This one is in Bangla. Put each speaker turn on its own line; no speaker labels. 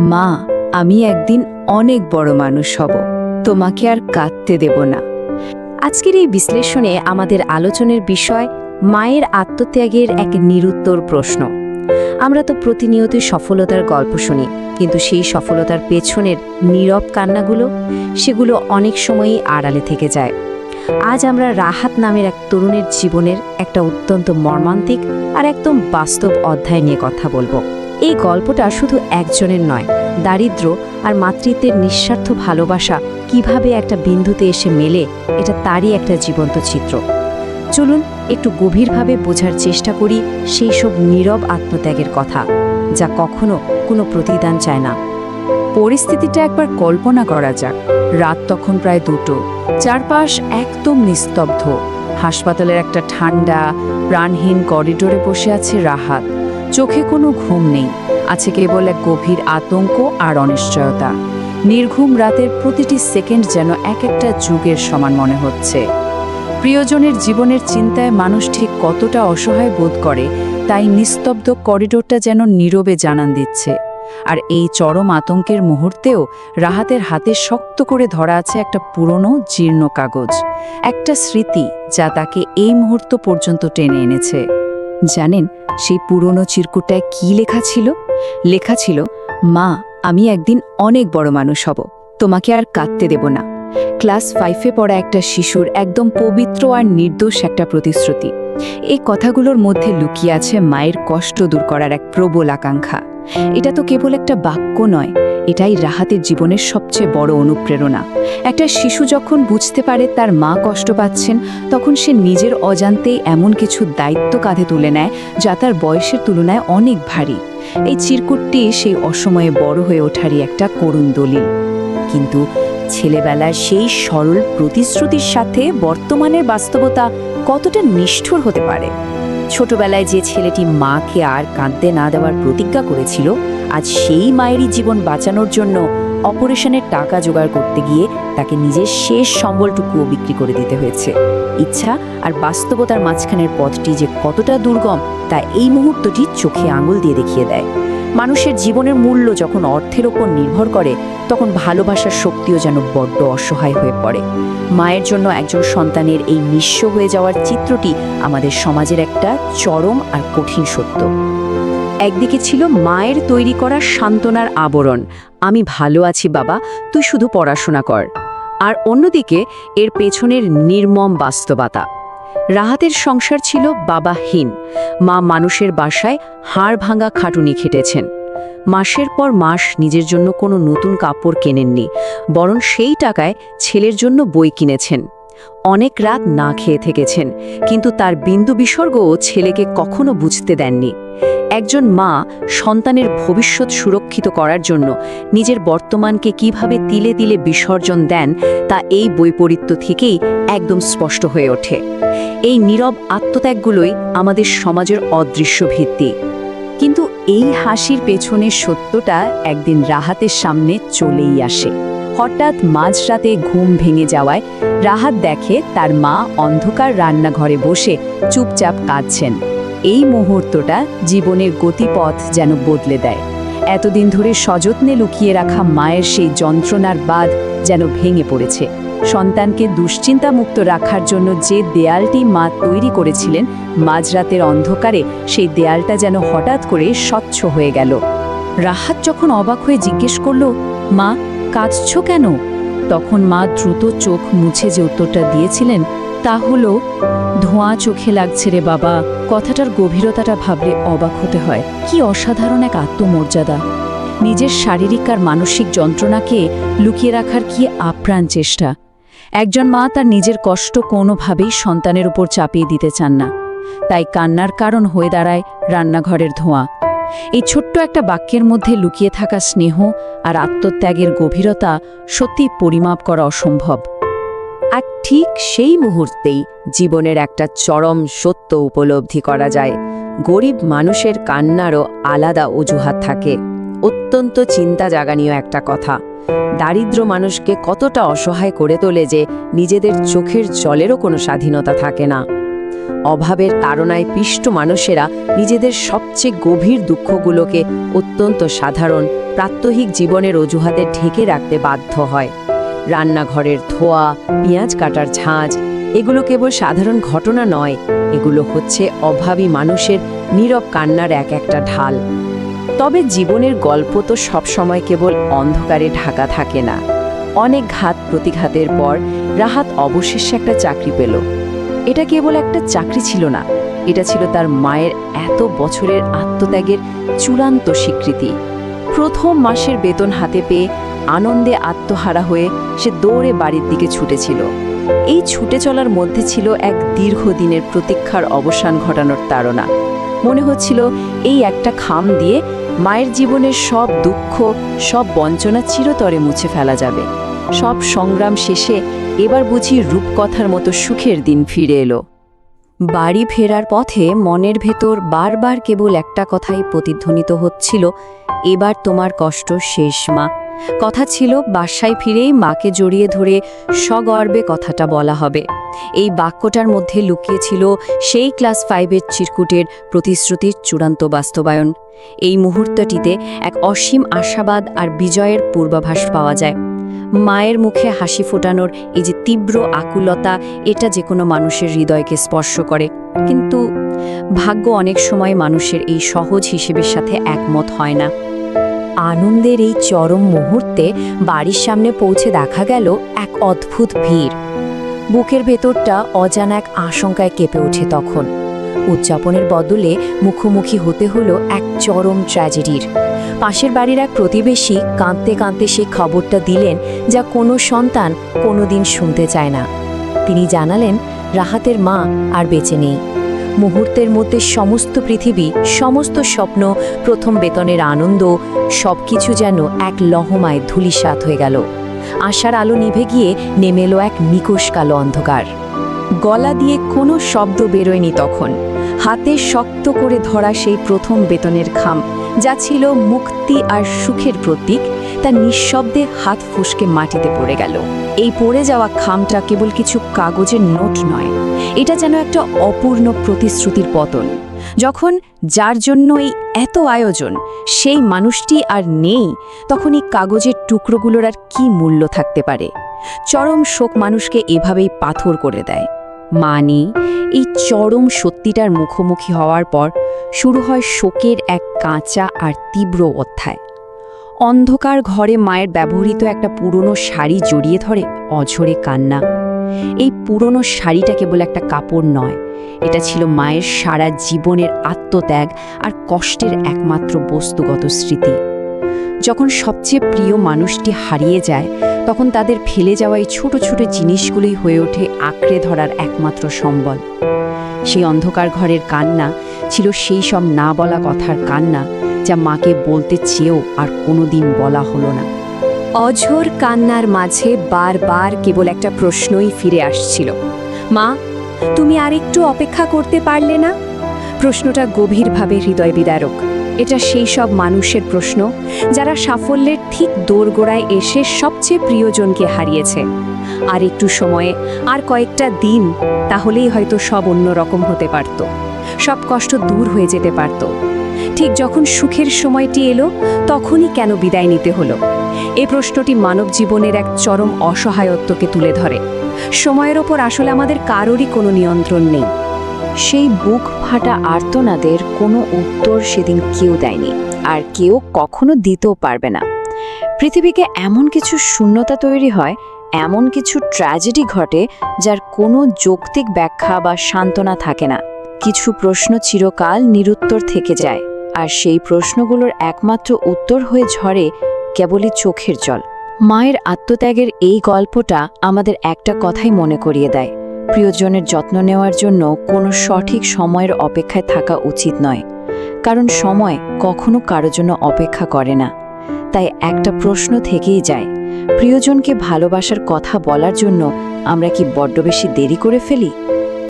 মা, আমি একদিন অনেক বড় মানুষ হব, তোমাকে আর কাঁদতে দেব না।
আজকের এই বিশ্লেষণে আমাদের আলোচনার বিষয় মায়ের আত্মত্যাগের এক নিরুত্তর প্রশ্ন। আমরা তো প্রতিনিয়ত সফলতার গল্প শুনি, কিন্তু সেই সফলতার পেছনের নীরব কান্নাগুলো, সেগুলো অনেক সময়ই আড়ালে থেকে যায়। আজ আমরা রাহাত নামের এক তরুণের জীবনের একটা অত্যন্ত মর্মান্তিক আর একদম বাস্তব অধ্যায় নিয়ে কথা বলবো। এই গল্পটা শুধু একজনের নয়, দারিদ্র্য আর মাতৃত্বের নিঃস্বার্থ ভালোবাসা কিভাবে একটা বিন্দুতে এসে মেলে, এটা তারই একটা জীবন্ত চিত্র। চলুন একটু গভীরভাবে বোঝার চেষ্টা করি সেই সব নীরব আত্মত্যাগের কথা, যা কখনো কোনো প্রতিদান চায় না।
পরিস্থিতিটা একবার কল্পনা করা যাক। রাত তখন প্রায় 2টো, চারপাশ একদম নিস্তব্ধ। হাসপাতালের একটা ঠান্ডা প্রাণহীন করিডোরে বসে আছে রাহাত। চোখে কোনো ঘুম নেই, আছে কেবল এক গভীর আতঙ্ক আর অনিশ্চয়তা। নির্ঘুম রাতের প্রতিটি সেকেন্ড যেন এক একটা যুগের সমান মনে হচ্ছে। প্রিয়জনের জীবনের চিন্তায় মানুষ ঠিক কতটা অসহায় বোধ করে, তাই নিস্তব্ধ করিডোরটা যেন নীরবে জানান দিচ্ছে। আর এই চরম আতঙ্কের মুহূর্তেও রাহাতের হাতে শক্ত করে ধরা আছে একটা পুরনো জীর্ণ কাগজ, একটা স্মৃতি যা তাকে এই মুহূর্ত পর্যন্ত টেনে এনেছে। জানেন সেই পুরনো চিরকুটায় কি লেখা ছিল? লেখা ছিল, মা, আমি একদিন অনেক বড় মানুষ হব, তোমাকে আর কাঁদতে দেব না। ক্লাস 5-এ পড়া একটা শিশুর একদম পবিত্র আর নির্দোষ একটা প্রতিশ্রুতি। এই কথাগুলোর মধ্যে লুকিয়ে আছে মায়ের কষ্ট দূর করার এক প্রবল আকাঙ্ক্ষা। এটা তো কেবল একটা বাক্য নয়, এটাই রাহাতের জীবনের সবচেয়ে বড় অনুপ্রেরণা। একটা শিশু যখন বুঝতে পারে তার মা কষ্ট পাচ্ছেন, তখন সে নিজের অজান্তেই এমন কিছু দায়িত্ব কাঁধে তুলে নেয় যা তার বয়সের তুলনায় অনেক ভারী। এই চিরকুটটি সেই অসময়ে বড় হয়ে ওঠারই একটা করুণ দলিল।
কিন্তু ছেলেবেলার সেই সরল প্রতিশ্রুতির সাথে বর্তমানের বাস্তবতা কতটা নিষ্ঠুর হতে পারে। ছোটবেলায় যে ছেলেটি মাকে আর কাঁদতে না দেওয়ার প্রতিজ্ঞা করেছিল, আজ সেই মায়েরই জীবন বাঁচানোর জন্য অপারেশনের টাকা জোগাড় করতে গিয়ে তাকে নিজের শেষ সম্বলটুকুও বিক্রি করে দিতে হয়েছে। ইচ্ছা আর বাস্তবতার মাঝখানের পথটি যে কতটা দুর্গম, তা এই মুহূর্তটি চোখে আঙুল দিয়ে দেখিয়ে দেয়। মানুষের জীবনের মূল্য যখন অর্থের ওপর নির্ভর করে, তখন ভালোবাসার শক্তিও যেন বড্ড অসহায় হয়ে পড়ে। মায়ের জন্য একজন সন্তানের এই নিঃস্ব হয়ে যাওয়ার চিত্রটি আমাদের সমাজের একটা চরম আর কঠিন সত্য। একদিকে ছিল মায়ের তৈরি করা সান্ত্বনার আবরণ, আমি ভালো আছি বাবা, তুই শুধু পড়াশোনা কর। আর অন্যদিকে এর পেছনের নির্মম বাস্তবতা। রাহাতের সংসার ছিল বাবাহীন। মা মানুষের বাসায় হাড় ভাঙা খাটুনি খেটেছেন। মাসের পর মাস নিজের জন্য কোনো নতুন কাপড় কেনেননি, বরং সেই টাকায় ছেলের জন্য বই কিনেছেন। অনেক রাত না খেয়ে থেকেছেন, কিন্তু তার বিন্দু বিসর্গও ছেলেকে কখনো বুঝতে দেননি। একজন মা সন্তানের ভবিষ্যৎ সুরক্ষিত করার জন্য নিজের বর্তমানকে কিভাবে তিলে তিলে বিসর্জন দেন, তা এই বৈপরীত্য থেকেই একদম স্পষ্ট হয়ে ওঠে। এই নীরব আত্মত্যাগগুলোই আমাদের সমাজের অদৃশ্য ভিত্তি।
কিন্তু এই হাসির পেছনের সত্যটা একদিন রাহাতের সামনে চলেই আসে। হঠাৎ মাঝরাতে ঘুম ভেঙে যাওয়ায় রাহাত দেখে তার মা অন্ধকার রান্নাঘরে বসে চুপচাপ কাঁদছেন। এই মুহূর্তটা জীবনের গতিপথ যেন বদলে দেয়। এতদিন ধরে সযত্নে লুকিয়ে রাখা মায়ের সেই যন্ত্রণার বাঁধ যেন ভেঙে পড়েছে। সন্তানকে দুশ্চিন্তামুক্ত রাখার জন্য যে দেয়ালটি মা তৈরি করেছিলেন, মাঝরাতের অন্ধকারে সেই দেয়ালটা যেন হঠাৎ করে স্বচ্ছ হয়ে গেল। রাহাত যখন অবাক হয়ে জিজ্ঞেস করল, মা, কাঁদছ কেন? তখন মা দ্রুত চোখ মুছে যে উত্তরটা দিয়েছিলেন তা হলো, ধোঁয়া চোখে লাগছে রে বাবা। কথাটার গভীরতাটা ভাবলে অবাক হতে হয়। কি অসাধারণ এক আত্মমর্যাদা! নিজের শারীরিক আর মানসিক যন্ত্রণাকে লুকিয়ে রাখার কি আপ্রাণ চেষ্টা! একজন মা তার নিজের কষ্ট কোনোভাবেই সন্তানের উপর চাপিয়ে দিতে চান না, তাই কান্নার কারণ হয়ে দাঁড়ায় রান্নাঘরের ধোঁয়া। এই ছোট্ট একটা বাক্যের মধ্যে লুকিয়ে থাকা স্নেহ আর আত্মত্যাগের গভীরতা সত্যি পরিমাপ করা অসম্ভব।
আর ঠিক সেই মুহূর্তেই জীবনের একটা চরম সত্য উপলব্ধি করা যায়। গরিব মানুষের কান্নারও আলাদা অজুহাত থাকে। অত্যন্ত চিন্তা জাগানীয় একটা কথা। দারিদ্র মানুষকে কতটা অসহায় করে তোলে যে নিজেদের চোখের জলেরও কোনো স্বাধীনতা থাকে না। অভাবের তাড়নায় পিষ্ট মানুষেরা নিজেদের সবচেয়ে গভীর দুঃখগুলোকে অত্যন্ত সাধারণ প্রাত্যহিক জীবনের অজুহাতে ঢেকে রাখতে বাধ্য হয়। রান্নাঘরের ধোয়া, পেঁয়াজ কাটার ঝাঁজ, এগুলো কেবল সাধারণ ঘটনা নয়, এগুলো হচ্ছে অভাবী মানুষের নীরব কান্নার এক একটা ঢাল। তবে জীবনের গল্প তো সবসময় কেবল অন্ধকারে ঢাকা থাকে না। অনেক ঘাত প্রতিঘাতের পর রাহাত অবশেষে একটা চাকরি পেল। এটা কেবল একটা চাকরি ছিল না, এটা ছিল তার মায়ের এত বছরের আত্মত্যাগের চূড়ান্ত স্বীকৃতি। প্রথম মাসের বেতন হাতে পেয়ে আনন্দে আত্মহারা হয়ে সে দৌড়ে বাড়ির দিকে ছুটেছিল। এই ছুটে চলার মধ্যে ছিল এক দীর্ঘদিনের প্রতীক্ষার অবসান ঘটানোর তাড়না। মনে হচ্ছিল এই একটা খাম দিয়ে মায়ের জীবনের সব দুঃখ, সব বঞ্চনা চিরতরে মুছে ফেলা যাবে। সব সংগ্রাম শেষে এবার বুঝি রূপকথার মতো সুখের দিন ফিরে এলো। বাড়ি ফেরার পথে মনের ভেতর বারবার কেবল একটা কথাই প্রতিধ্বনিত হচ্ছিল, এবার তোমার কষ্ট শেষ মা। কথা ছিল বাসায় ফিরেই মাকে জড়িয়ে ধরে সগর্বে কথাটা বলা হবে। এই বাক্যটার মধ্যে লুকিয়েছিল সেই ক্লাস 5-এর চিরকুটের প্রতিশ্রুতির চূড়ান্ত বাস্তবায়ন। এই মুহূর্তটিতে এক অসীম আশাবাদ আর বিজয়ের পূর্বাভাস পাওয়া যায়। মায়ের মুখে হাসি ফোটানোর এই যে তীব্র আকুলতা, এটা যে কোনো মানুষের হৃদয়কে স্পর্শ করে। কিন্তু ভাগ্য অনেক সময় মানুষের এই সহজ হিসেবের সাথে একমত হয় না। আনন্দের এই চরম মুহূর্তে বাড়ির সামনে পৌঁছে দেখা গেল এক অদ্ভুত ভিড়। বুকের ভেতরটা অজানা এক আশঙ্কায় কেঁপে ওঠে তখন। উদযাপনের বদলে মুখোমুখি হতে হলো এক চরম ট্র্যাজেডির। পাশের বাড়ির এক প্রতিবেশী কাঁদতে কাঁদতে সেই খবরটা দিলেন, যা কোনো সন্তান কোনোদিন শুনতে চায় না। তিনি জানালেন রাহাতের মা আর বেঁচে নেই। মুহূর্তের মধ্যে সমস্ত পৃথিবী, সমস্ত স্বপ্ন, প্রথম বেতনের আনন্দ, সবকিছু যেন এক লহমায় ধূলিসাৎ হয়ে গেল। আশার আলো নিভে গিয়ে নেমে এলো এক নিকষ কালো অন্ধকার। গলা দিয়ে কোনো শব্দ বেরোয়নি তখন। হাতে শক্ত করে ধরা সেই প্রথম বেতনের খাম, যা ছিল মুক্তি আর সুখের প্রতীক, তা নিঃশব্দে হাত ফুঁসকে মাটিতে পড়ে গেল। এই পড়ে যাওয়া খামটা কেবল কিছু কাগজের নোট নয়, এটা যেন একটা অপূর্ণ প্রতিশ্রুতির পতন। যখন যার জন্য এই এত আয়োজন সেই মানুষটি আর নেই, তখন এই কাগজের টুকরোগুলোর আর কি মূল্য থাকতে পারে? চরম শোক মানুষকে এভাবেই পাথর করে দেয়। মানে এই চরম সত্যিটার মুখোমুখি হওয়ার পর শুরু হয় শোকের এক কাঁচা আর তীব্র অধ্যায়। অন্ধকার ঘরে মায়ের ব্যবহৃত একটা পুরনো শাড়ি জড়িয়ে ধরে অঝরে কান্না। এই পুরনো শাড়িটা কেবল একটা কাপড় নয়, এটা ছিল মায়ের সারা জীবনের আত্মত্যাগ আর কষ্টের একমাত্র বস্তুগত স্মৃতি। যখন সবচেয়ে প্রিয় মানুষটি হারিয়ে যায়, তখন তাদের ফেলে যাওয়া এই ছোট ছোট জিনিসগুলোই হয়ে ওঠে আঁকড়ে ধরার একমাত্র সম্বল। সেই অন্ধকার ঘরের কান্না ছিল সেই সব না বলা কথার কান্না, যা মাকে বলতে চেয়েও আর কোনোদিন বলা হলো না। অঝোর কান্নার মাঝে বারবার কেবল একটা প্রশ্নই ফিরে আসছিল, মা, তুমি আর একটু অপেক্ষা করতে পারলে না? প্রশ্নটা গভীরভাবে হৃদয় বিদারক। এটা সেই সব মানুষের প্রশ্ন যারা সাফল্যের ঠিক দোরগোড়ায় এসে সবচেয়ে প্রিয়জনকে হারিয়েছে। আর একটু সময়ে, আর কয়েকটা দিন, তাহলেই হয়তো সব অন্যরকম হতে পারত, সব কষ্ট দূর হয়ে যেতে পারত। ঠিক যখন সুখের সময়টি এলো, তখনই কেন বিদায় নিতে হলো? এই প্রশ্নটি মানব জীবনের এক চরম অসহায়ত্বকে তুলে ধরে। সময়ের ওপর আসলে আমাদের কারোরই কোনো নিয়ন্ত্রণ নেই। সেই বুক ফাটা আর্তনাদের কোনো উত্তর সেদিন কেউ দেয়নি, আর কেউ কখনো দিতেও পারবে না। পৃথিবীকে এমন কিছু শূন্যতা তৈরি হয়, এমন কিছু ট্র্যাজেডি ঘটে, যার কোনো যৌক্তিক ব্যাখ্যা বা সান্ত্বনা থাকে না। কিছু প্রশ্ন চিরকাল নিরুত্তর থেকে যায়, আর সেই প্রশ্নগুলোর একমাত্র উত্তর হয়ে ঝরে কেবলই চোখের জল। মায়ের আত্মত্যাগের এই গল্পটা আমাদের একটা কথাই মনে করিয়ে দেয়, প্রিয়জনের যত্ন নেওয়ার জন্য কোনো সঠিক সময়ের অপেক্ষায় থাকা উচিত নয়, কারণ সময় কখনো কারো জন্য অপেক্ষা করে না। তাই একটা প্রশ্ন থেকেই যায়, প্রিয়জনকে ভালোবাসার কথা বলার জন্য আমরা কি বড্ড বেশি দেরি করে ফেলি?